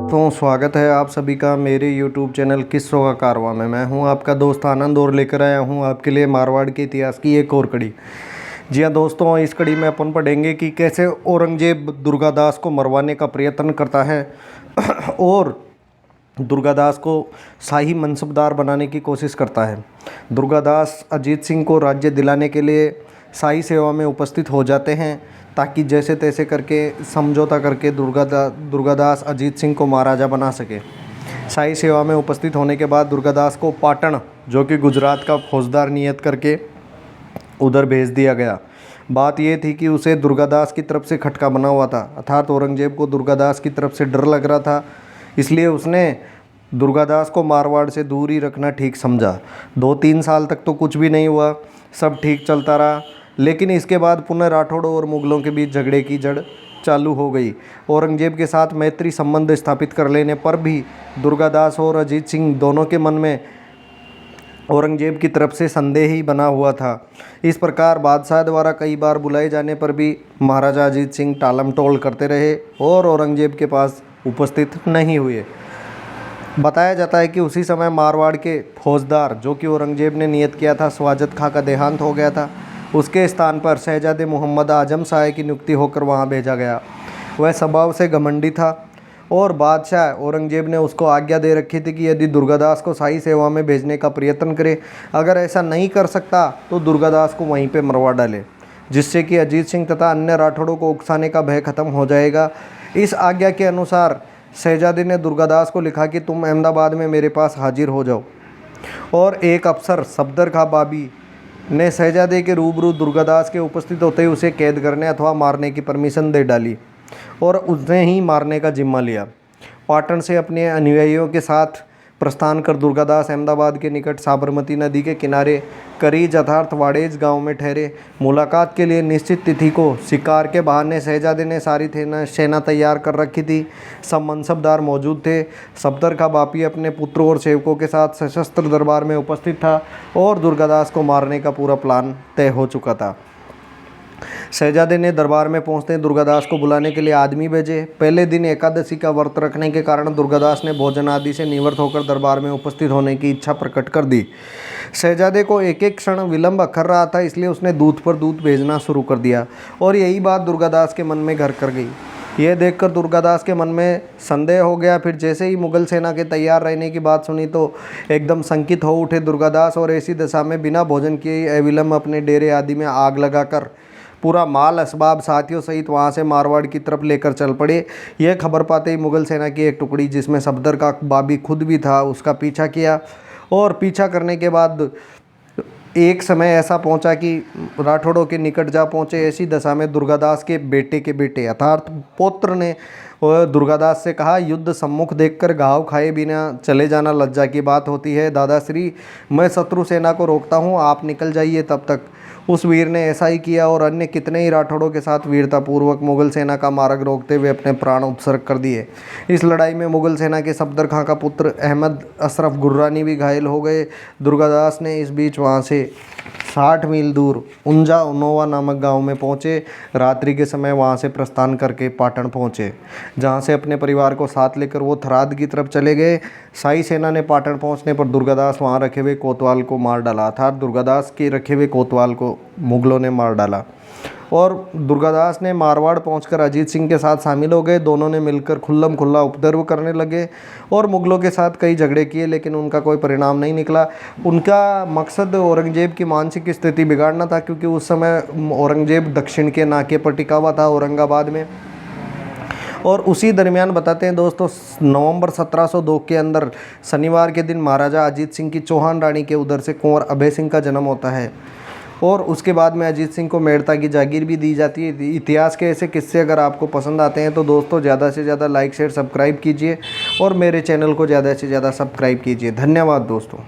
तो स्वागत है आप सभी का मेरे YouTube चैनल किस्सों का कारवां में। मैं हूं आपका दोस्त आनंद और लेकर आया हूं आपके लिए मारवाड़ के इतिहास की एक और कड़ी। जी हां दोस्तों, इस कड़ी में अपन पढ़ेंगे कि कैसे औरंगजेब दुर्गादास को मरवाने का प्रयत्न करता है और दुर्गादास को शाही मनसबदार बनाने की कोशिश करता है। दुर्गादास अजीत सिंह को राज्य दिलाने के लिए शाही सेवा में उपस्थित हो जाते हैं ताकि जैसे तैसे करके समझौता करके दुर्गादास अजीत सिंह को महाराजा बना सके। शाही सेवा में उपस्थित होने के बाद दुर्गादास को पाटन, जो कि गुजरात का फौजदार नियत करके उधर भेज दिया गया। बात यह थी कि उसे दुर्गादास की तरफ से खटका बना हुआ था, अर्थात औरंगजेब को दुर्गादास की तरफ से डर लग रहा था, इसलिए उसने दुर्गादास को मारवाड़ से दूर ही रखना ठीक समझा। 2-3 साल तक तो कुछ भी नहीं हुआ, सब ठीक चलता रहा, लेकिन इसके बाद पुनः राठौड़ों और मुगलों के बीच झगड़े की जड़ चालू हो गई। औरंगजेब के साथ मैत्री संबंध स्थापित कर लेने पर भी दुर्गादास और अजीत सिंह दोनों के मन में औरंगजेब की तरफ से संदेह ही बना हुआ था। इस प्रकार बादशाह द्वारा कई बार बुलाए जाने पर भी महाराजा अजीत सिंह टालम टोल करते रहे और औरंगजेब के पास उपस्थित नहीं हुए। बताया जाता है कि उसी समय मारवाड़ के फौजदार, जो कि औरंगजेब ने नियत किया था, सवाजत खां का देहांत हो गया था। उसके स्थान पर शहजादे मोहम्मद आजम शाह की नियुक्ति होकर वहां भेजा गया। वह स्वभाव से घमंडी था और बादशाह औरंगजेब ने उसको आज्ञा दे रखी थी कि यदि दुर्गादास को शाही सेवा में भेजने का प्रयत्न करे, अगर ऐसा नहीं कर सकता तो दुर्गादास को वहीं पे मरवा डाले, जिससे कि अजीत सिंह तथा अन्य राठौड़ों को उकसाने का भय खत्म हो जाएगा। इस आज्ञा के अनुसार शहजादे ने दुर्गादास को लिखा कि तुम अहमदाबाद में मेरे पास हाजिर हो जाओ। और एक अफसर सफदर खां बाबी ने शहजादे के रूबरू दुर्गादास के उपस्थित होते ही उसे कैद करने अथवा मारने की परमिशन दे डाली और उसने ही मारने का जिम्मा लिया। पाटन से अपने अनुयायियों के साथ प्रस्थान कर दुर्गादास अहमदाबाद के निकट साबरमती नदी के किनारे करीज अर्थात वाड़ेज गांव में ठहरे। मुलाकात के लिए निश्चित तिथि को शिकार के बहाने शहजादे ने सारी सेना तैयार कर रखी थी। सब मनसबदार मौजूद थे। सफदर खां बापी अपने पुत्रों और सेवकों के साथ सशस्त्र दरबार में उपस्थित था और दुर्गादास को मारने का पूरा प्लान तय हो चुका था। शहजादे ने दरबार में पहुंचते दुर्गादास को बुलाने के लिए आदमी भेजे। पहले दिन एकादशी का व्रत रखने के कारण दुर्गादास ने भोजन आदि से निवृत्त होकर दरबार में उपस्थित होने की इच्छा प्रकट कर दी। शहजादे को एक एक क्षण विलंब अखर रहा था, इसलिए उसने दूत पर दूत भेजना शुरू कर दिया और यही बात दुर्गादास के मन में घर कर गई। यह देखकर दुर्गादास के मन में संदेह हो गया। फिर जैसे ही मुगल सेना के तैयार रहने की बात सुनी तो एकदम शंकित हो उठे दुर्गादास और ऐसी दशा में बिना भोजन किए अविलंब अपने डेरे आदि में आग लगाकर पूरा माल असबाब साथियों सहित वहां से मारवाड़ की तरफ लेकर चल पड़े। यह खबर पाते ही मुगल सेना की एक टुकड़ी, जिसमें सफदर का बाबी खुद भी था, उसका पीछा किया और पीछा करने के बाद एक समय ऐसा पहुंचा कि राठौड़ों के निकट जा पहुंचे। ऐसी दशा में दुर्गादास के बेटे अर्थात पौत्र ने दुर्गादास से कहा, युद्ध सम्मुख देखकर घाव खाए बिना चले जाना लज्जा की बात होती है। दादाश्री, मैं शत्रु सेना को रोकता हूँ, आप निकल जाइए तब तक। उस वीर ने ऐसा ही किया और अन्य कितने ही राठौड़ों के साथ वीरतापूर्वक मुगल सेना का मार्ग रोकते हुए अपने प्राण उत्सर्ग कर दिए। इस लड़ाई में मुगल सेना के सफदर खां का पुत्र अहमद अशरफ गुर्रानी भी घायल हो गए। दुर्गादास ने इस बीच वहां से 60 मील दूर उंजा उनोवा नामक गांव में पहुंचे। रात्रि के समय वहां से प्रस्थान करके पाटन पहुंचे, जहां से अपने परिवार को साथ लेकर वो थराद की तरफ चले गए। शाही सेना ने पाटन पहुंचने पर दुर्गादास वहां रखे हुए कोतवाल को मार डाला, अर्थात दुर्गादास के रखे हुए कोतवाल को मुगलों ने मार डाला और दुर्गादास ने मारवाड़ पहुंचकर अजीत सिंह के साथ शामिल हो गए। दोनों ने मिलकर खुल्लम खुल्ला उपद्रव करने लगे और मुगलों के साथ कई झगड़े किए, लेकिन उनका कोई परिणाम नहीं निकला। उनका मकसद औरंगजेब की मानसिक स्थिति बिगाड़ना था, क्योंकि उस समय औरंगजेब दक्षिण के नाके पर टिका हुआ था औरंगाबाद में। और उसी दरमियान बताते हैं दोस्तों, नवंबर 1702 के अंदर शनिवार के दिन महाराजा अजीत सिंह की चौहान रानी के उधर से कुंवर अभय सिंह का जन्म होता है और उसके बाद में अजीत सिंह को मेड़ता की जागीर भी दी जाती है। इतिहास के ऐसे किस्से अगर आपको पसंद आते हैं तो दोस्तों ज़्यादा से ज़्यादा लाइक शेयर सब्सक्राइब कीजिए और मेरे चैनल को ज़्यादा से ज़्यादा सब्सक्राइब कीजिए। धन्यवाद दोस्तों।